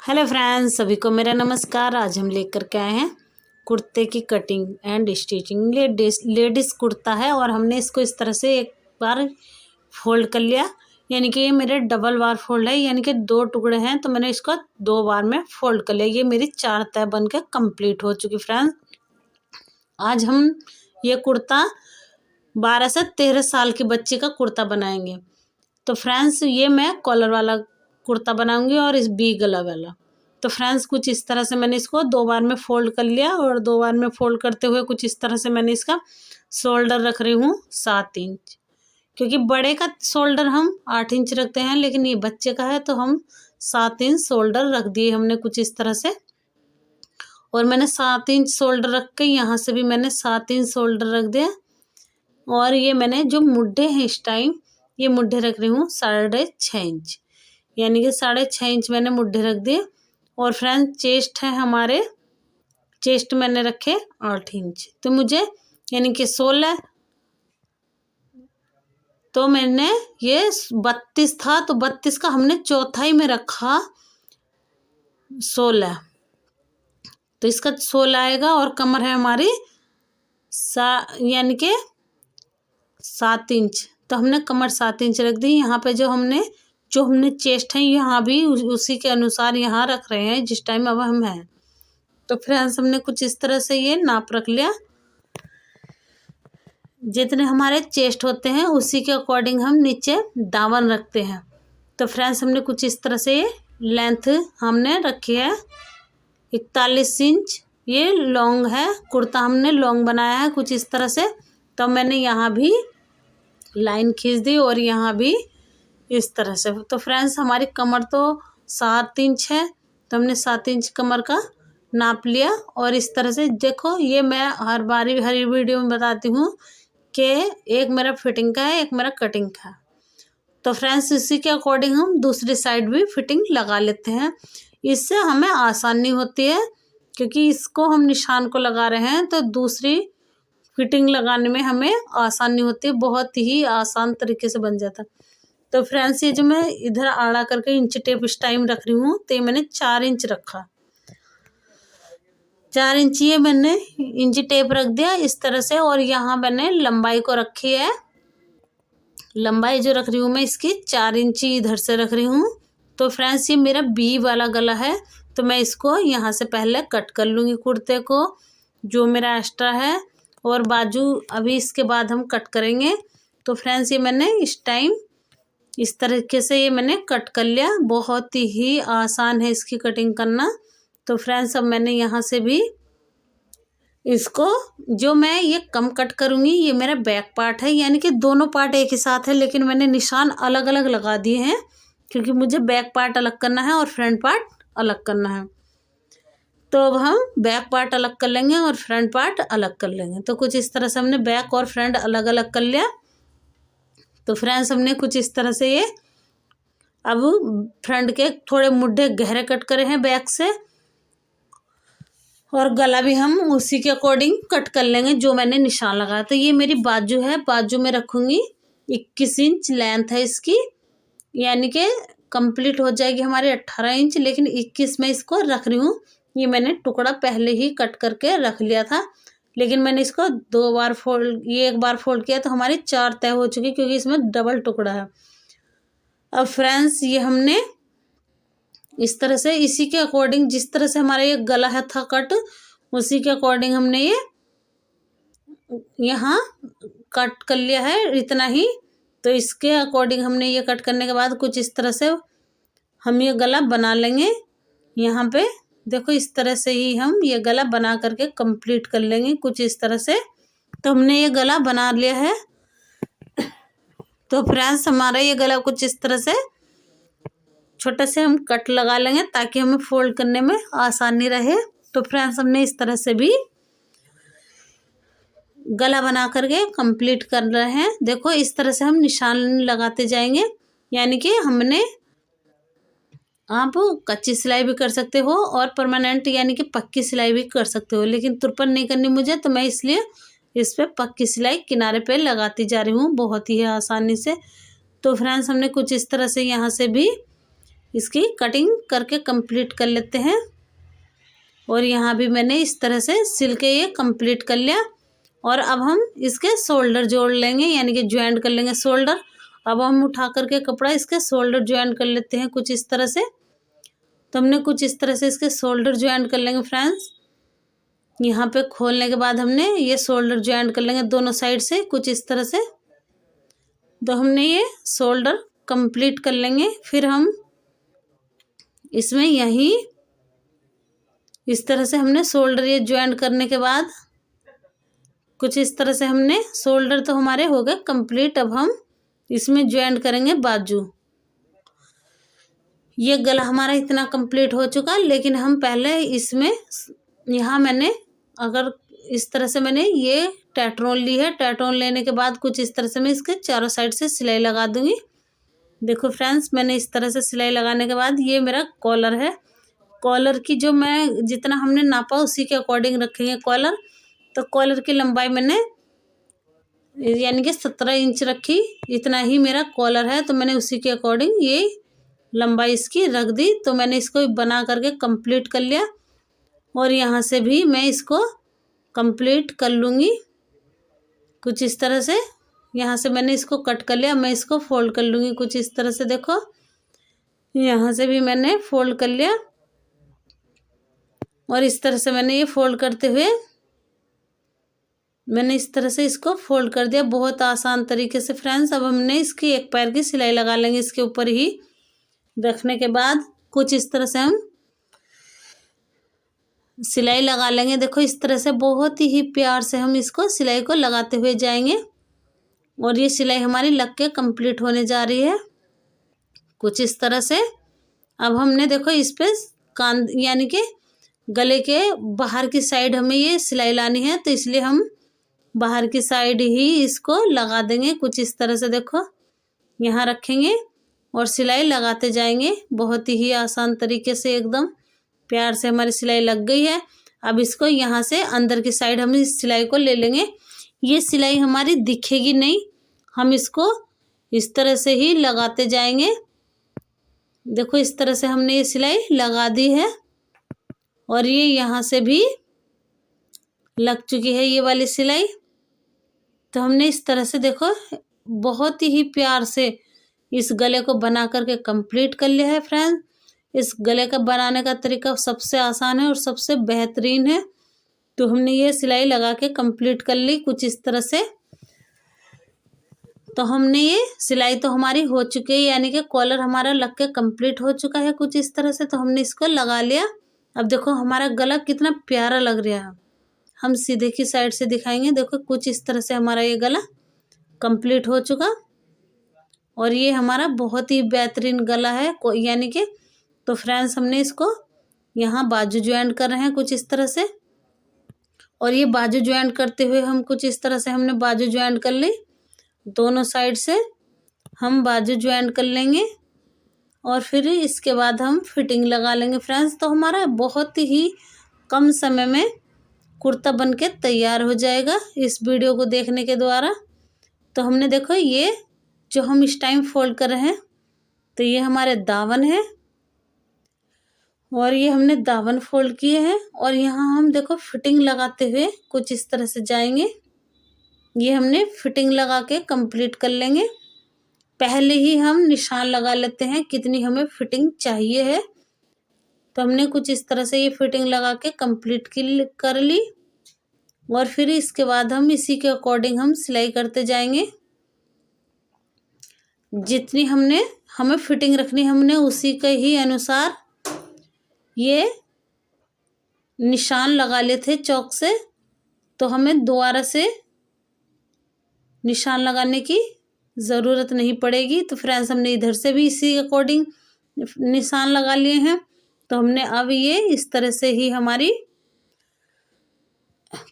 Hello friends, सभी को मेरा नमस्कार। आज हम लेकर के आए हैं कुर्ते की cutting and stitching. Ladies kurta है और हमने इसको इस तरह से एक बार फोल्ड कर लिया, यानी कि ये मेरे डबल बार फोल्ड है, यानी कि 2 टुकड़े हैं तो मैंने इसको 2 बार में फोल्ड कर लिया। ये मेरी 4 तह बन के कम्प्लीट हो चुकी। फ्रेंड्स, आज हम ये कुर्ता 12 से 13 साल की बच्ची का कुर्ता बनाएंगे। तो फ्रेंड्स, ये मैं कॉलर वाला कुर्ता बनाऊंगी और इस बी गला वाला। तो फ्रेंड्स, कुछ इस तरह से मैंने इसको 2 बार में फोल्ड कर लिया और 2 बार में फोल्ड करते हुए कुछ इस तरह से मैंने इसका शोल्डर रख रही हूँ 7 इंच, क्योंकि बड़े का शोल्डर हम 8 इंच रखते हैं, लेकिन ये बच्चे का है तो हम 7 इंच शोल्डर रख दिए हमने कुछ इस तरह से। और मैंने 7 इंच शोल्डर रख के यहाँ से भी मैंने 7 इंच शोल्डर रख दिया। और ये मैंने जो मुड्ढे हैं इस टाइम, ये मुड्ढे रख रही हूँ 6.5 इंच, यानी कि 6.5 इंच मैंने मुड्ढे रख दिए। और फ्रेंड्स, चेस्ट है हमारे, चेस्ट मैंने रखे 8 इंच। तो मुझे यानी कि 16, तो मैंने ये 32 था तो 32 का हमने चौथाई में रखा 16, तो इसका 16 आएगा। और कमर है हमारी यानी कि 7 इंच, तो हमने कमर 7 इंच रख दी। यहाँ पे जो हमने चेस्ट है यहाँ भी उसी के अनुसार यहाँ रख रहे हैं जिस टाइम अब हम हैं। तो फ्रेंड्स, हमने कुछ इस तरह से ये नाप रख लिया। जितने हमारे चेस्ट होते हैं उसी के अकॉर्डिंग हम नीचे दामन रखते हैं। तो फ्रेंड्स, हमने कुछ इस तरह से ये लेंथ हमने रखी है 41 इंच। ये लॉन्ग है, कुर्ता हमने लॉन्ग बनाया है कुछ इस तरह से। तो मैंने यहाँ भी लाइन खींच दी और यहाँ भी इस तरह से। तो फ्रेंड्स, हमारी कमर तो 7 इंच है, तो हमने 7 इंच कमर का नाप लिया। और इस तरह से देखो, ये मैं हर वीडियो में बताती हूँ कि एक मेरा फिटिंग का है, एक मेरा कटिंग का है। तो फ्रेंड्स, इसी के अकॉर्डिंग हम दूसरी साइड भी फिटिंग लगा लेते हैं। इससे हमें आसानी होती है, क्योंकि इसको हम निशान को लगा रहे हैं तो दूसरी फिटिंग लगाने में हमें आसानी होती है, बहुत ही आसान तरीके से बन जाता है। तो फ्रेंड्स, ये जो मैं इधर आड़ा करके इंच टेप इस टाइम रख रही हूँ, तो ये मैंने 4 इंच रखा, 4 इंच ये मैंने इंच टेप रख दिया इस तरह से। और यहाँ मैंने लंबाई को रखी है, लंबाई जो रख रही हूँ मैं इसकी 4 इंची इधर से रख रही हूँ। तो फ्रेंड्स, ये मेरा बी वाला गला है, तो मैं इसको यहाँ से पहले कट कर लूँगी कुर्ते को, जो मेरा एक्स्ट्रा है। और बाजू अभी इसके बाद हम कट करेंगे। तो फ्रेंड्स, ये मैंने इस टाइम इस तरीके से ये मैंने कट कर लिया। बहुत ही आसान है इसकी कटिंग करना। तो फ्रेंड्स, अब मैंने यहाँ से भी इसको, जो मैं ये कम कट करूँगी, ये मेरा बैक पार्ट है, यानी कि दोनों पार्ट एक ही साथ है, लेकिन मैंने निशान अलग अलग लगा दिए हैं, क्योंकि मुझे बैक पार्ट अलग करना है और फ्रंट पार्ट अलग करना है। तो अब हम बैक पार्ट अलग कर लेंगे और फ्रंट पार्ट अलग कर लेंगे। तो कुछ इस तरह से हमने बैक और फ्रंट अलग अलग कर लिया। तो फ्रेंड्स, हमने कुछ इस तरह से ये अब फ्रंट के थोड़े मुड्ढे गहरे कट करे हैं बैक से, और गला भी हम उसी के अकॉर्डिंग कट कर लेंगे जो मैंने निशान लगाया। तो ये मेरी बाजू है, बाजू में रखूँगी 21 इंच लेंथ है इसकी, यानी कि कंप्लीट हो जाएगी हमारी 18 इंच, लेकिन 21 में इसको रख रही हूँ। ये मैंने टुकड़ा पहले ही कट करके रख लिया था, लेकिन मैंने इसको 2 बार फोल्ड, ये 1 बार फोल्ड किया तो हमारी 4 तय हो चुकी, क्योंकि इसमें डबल टुकड़ा है। अब फ्रेंड्स, ये हमने इस तरह से इसी के अकॉर्डिंग, जिस तरह से हमारा ये गला है था कट, उसी के अकॉर्डिंग हमने ये यहाँ कट कर लिया है इतना ही। तो इसके अकॉर्डिंग हमने ये कट करने के बाद कुछ इस तरह से हम ये गला बना लेंगे। यहाँ पे देखो, इस तरह से ही हम ये गला बना करके कंप्लीट कर लेंगे कुछ इस तरह से। तो हमने ये गला बना लिया है। तो फ्रेंड्स, हमारा ये गला कुछ इस तरह से छोटे से हम कट लगा लेंगे ताकि हमें फोल्ड करने में आसानी रहे। तो फ्रेंड्स, हमने इस तरह से भी गला बना करके कंप्लीट कर रहे हैं। देखो, इस तरह से हम निशान लगाते जाएंगे, यानी कि हमने, आप कच्ची सिलाई भी कर सकते हो और परमानेंट यानी कि पक्की सिलाई भी कर सकते हो, लेकिन तुरपन नहीं करनी मुझे, तो मैं इसलिए इस पर पक्की सिलाई किनारे पे लगाती जा रही हूँ बहुत ही आसानी से। तो फ्रेंड्स, हमने कुछ इस तरह से यहाँ से भी इसकी कटिंग करके कंप्लीट कर लेते हैं। और यहाँ भी मैंने इस तरह से सिल के ये कंप्लीट कर लिया। और अब हम इसके शोल्डर जोड़ लेंगे, यानी कि ज्वाइंट कर लेंगे शोल्डर। अब हम उठा करके कपड़ा इसके शोल्डर ज्वाइंट कर लेते हैं कुछ इस तरह से। तो हमने कुछ इस तरह से इसके शोल्डर ज्वाइंट कर लेंगे फ्रेंड्स। यहाँ पे खोलने के बाद हमने ये शोल्डर ज्वाइंट कर लेंगे दोनों साइड से कुछ इस तरह से। तो हमने ये शोल्डर कंप्लीट कर लेंगे। फिर हम इसमें यही इस तरह से हमने शोल्डर ये ज्वाइंट करने के बाद कुछ इस तरह से हमने शोल्डर तो हमारे हो गए कंप्लीट। अब हम इसमें ज्वाइंट करेंगे बाजू। ये गला हमारा इतना कंप्लीट हो चुका, लेकिन हम पहले इसमें यहाँ मैंने अगर इस तरह से मैंने ये टैटरोन ली है। टैटरोन लेने के बाद कुछ इस तरह से मैं इसके चारों साइड से सिलाई लगा दूंगी। देखो फ्रेंड्स, मैंने इस तरह से सिलाई लगाने के बाद ये मेरा कॉलर है। कॉलर की जो मैं जितना हमने नापा उसी के अकॉर्डिंग रखेंगे कॉलर। तो कॉलर की लंबाई मैंने यानी कि 17 इंच रखी, इतना ही मेरा कॉलर है। तो मैंने उसी के अकॉर्डिंग ये लंबाई इसकी रख दी। तो मैंने इसको बना करके कंप्लीट कर लिया। और यहाँ से भी मैं इसको कंप्लीट कर लूँगी कुछ इस तरह से। यहाँ से मैंने इसको कट कर लिया, मैं इसको फोल्ड कर लूँगी कुछ इस तरह से। देखो यहाँ से भी मैंने फोल्ड कर लिया। और इस तरह से मैंने ये फोल्ड करते हुए मैंने इस तरह से इसको फोल्ड कर दिया, बहुत आसान तरीके से फ्रेंड्स। अब हमने इसकी एक पैर की सिलाई लगा लेंगे इसके ऊपर ही रखने के बाद कुछ इस तरह से हम सिलाई लगा लेंगे। देखो इस तरह से बहुत ही प्यार से हम इसको सिलाई को लगाते हुए जाएंगे। और ये सिलाई हमारी लग के कंप्लीट होने जा रही है कुछ इस तरह से। अब हमने देखो इस पे कान यानी कि गले के बाहर की साइड हमें ये सिलाई लानी है, तो इसलिए हम बाहर की साइड ही इसको लगा देंगे कुछ इस तरह से। देखो यहाँ रखेंगे और सिलाई लगाते जाएंगे बहुत ही आसान तरीके से, एकदम प्यार से हमारी सिलाई लग गई है। अब इसको यहाँ से अंदर की साइड हम इस सिलाई को ले लेंगे। ये सिलाई हमारी दिखेगी नहीं, हम इसको इस तरह से ही लगाते जाएंगे। देखो इस तरह से हमने ये सिलाई लगा दी है। और ये यहाँ से भी लग चुकी है ये वाली सिलाई। तो हमने इस तरह से देखो बहुत ही प्यार से इस गले को बना करके कंप्लीट कर लिया है फ्रेंड्स। इस गले का बनाने का तरीका सबसे आसान है और सबसे बेहतरीन है। तो हमने ये सिलाई लगा के कंप्लीट कर ली कुछ इस तरह से। तो हमने ये सिलाई तो हमारी हो चुकी है, यानी कि कॉलर हमारा लग के कंप्लीट हो चुका है कुछ इस तरह से। तो हमने इसको लगा लिया। अब देखो हमारा गला कितना प्यारा लग रहा है। हम सीधे की साइड से दिखाएंगे। देखो कुछ इस तरह से हमारा ये गला कंप्लीट हो चुका। और ये हमारा बहुत ही बेहतरीन गला है यानी कि। तो फ्रेंड्स हमने इसको यहाँ बाजू ज्वाइंट कर रहे हैं कुछ इस तरह से। और ये बाजू ज्वाइंट करते हुए हम कुछ इस तरह से हमने बाजू ज्वाइंट कर ली, दोनों साइड से हम बाजू ज्वाइंट कर लेंगे। और फिर इसके बाद हम फिटिंग लगा लेंगे फ्रेंड्स। तो हमारा बहुत ही कम समय में कुर्ता बनके तैयार हो जाएगा इस वीडियो को देखने के द्वारा। तो हमने देखो ये जो हम इस टाइम फोल्ड कर रहे हैं, तो ये हमारे दामन है। और ये हमने दामन फोल्ड किए हैं। और यहाँ हम देखो फिटिंग लगाते हुए कुछ इस तरह से जाएंगे। ये हमने फिटिंग लगा के कंप्लीट कर लेंगे। पहले ही हम निशान लगा लेते हैं कितनी हमें फिटिंग चाहिए है। तो हमने कुछ इस तरह से ये फिटिंग लगा के कंप्लीट कर ली। और फिर इसके बाद हम इसी के अकॉर्डिंग हम सिलाई करते जाएंगे। जितनी हमें फिटिंग रखनी हमने उसी के ही अनुसार ये निशान लगा लिए थे चौक से। तो हमें दोबारा से निशान लगाने की ज़रूरत नहीं पड़ेगी। तो फ्रेंड्स हमने इधर से भी इसी अकॉर्डिंग निशान लगा लिए हैं। तो हमने अब ये इस तरह से ही हमारी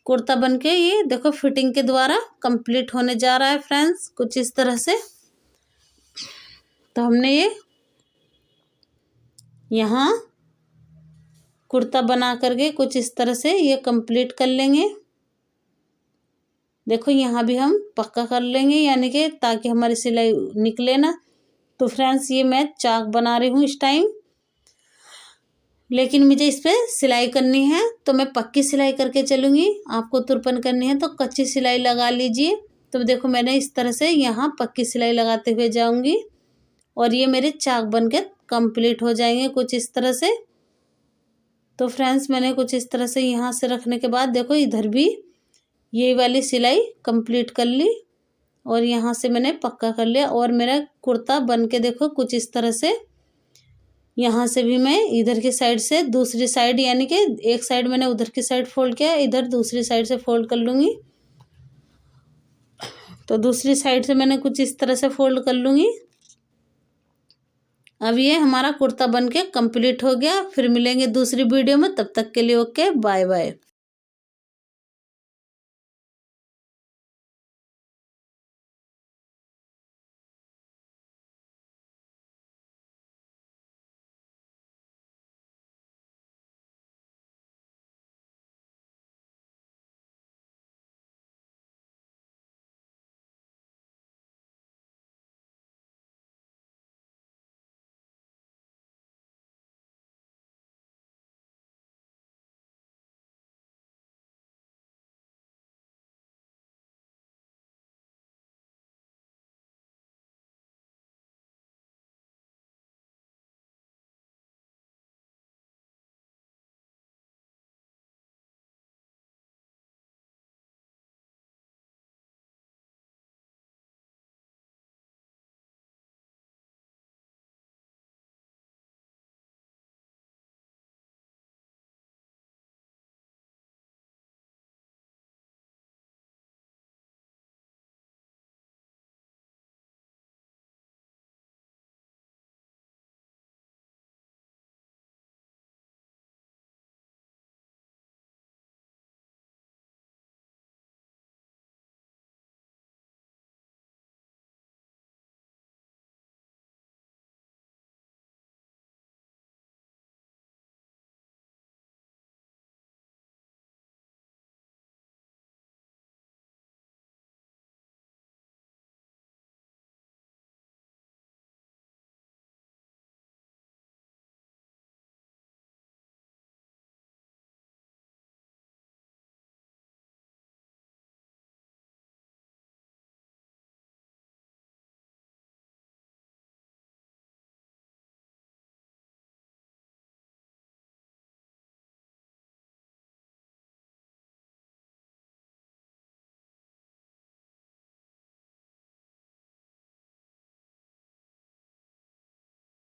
कुर्ता बनके ये देखो फिटिंग के द्वारा कंप्लीट होने जा रहा है फ्रेंड्स कुछ इस तरह से। तो हमने ये यहाँ कुर्ता बना करके कुछ इस तरह से ये कंप्लीट कर लेंगे। देखो यहाँ भी हम पक्का कर लेंगे, यानी कि ताकि हमारी सिलाई निकले ना। तो फ्रेंड्स ये मैं चाक बना रही हूँ इस टाइम, लेकिन मुझे इस पर सिलाई करनी है तो मैं पक्की सिलाई करके चलूँगी। आपको तुरपन करनी है तो कच्ची सिलाई लगा लीजिए। तो देखो मैंने इस तरह से यहाँ पक्की सिलाई लगाते हुए जाऊँगी और ये मेरे चाक बन के कंप्लीट हो जाएंगे कुछ इस तरह से। तो फ्रेंड्स मैंने कुछ इस तरह से यहाँ से रखने के बाद देखो इधर भी ये वाली सिलाई कंप्लीट कर ली और यहाँ से मैंने पक्का कर लिया और मेरा कुर्ता बन के देखो कुछ इस तरह से। यहाँ से भी मैं इधर की साइड से दूसरी साइड, यानी कि एक साइड मैंने उधर की साइड फोल्ड किया, इधर दूसरी साइड से फोल्ड कर लूँगी। तो दूसरी साइड से मैंने कुछ इस तरह से फोल्ड कर लूँगी। अब ये हमारा कुर्ता बन के कंप्लीट हो गया। फिर मिलेंगे दूसरी वीडियो में, तब तक के लिए ओके बाय बाय।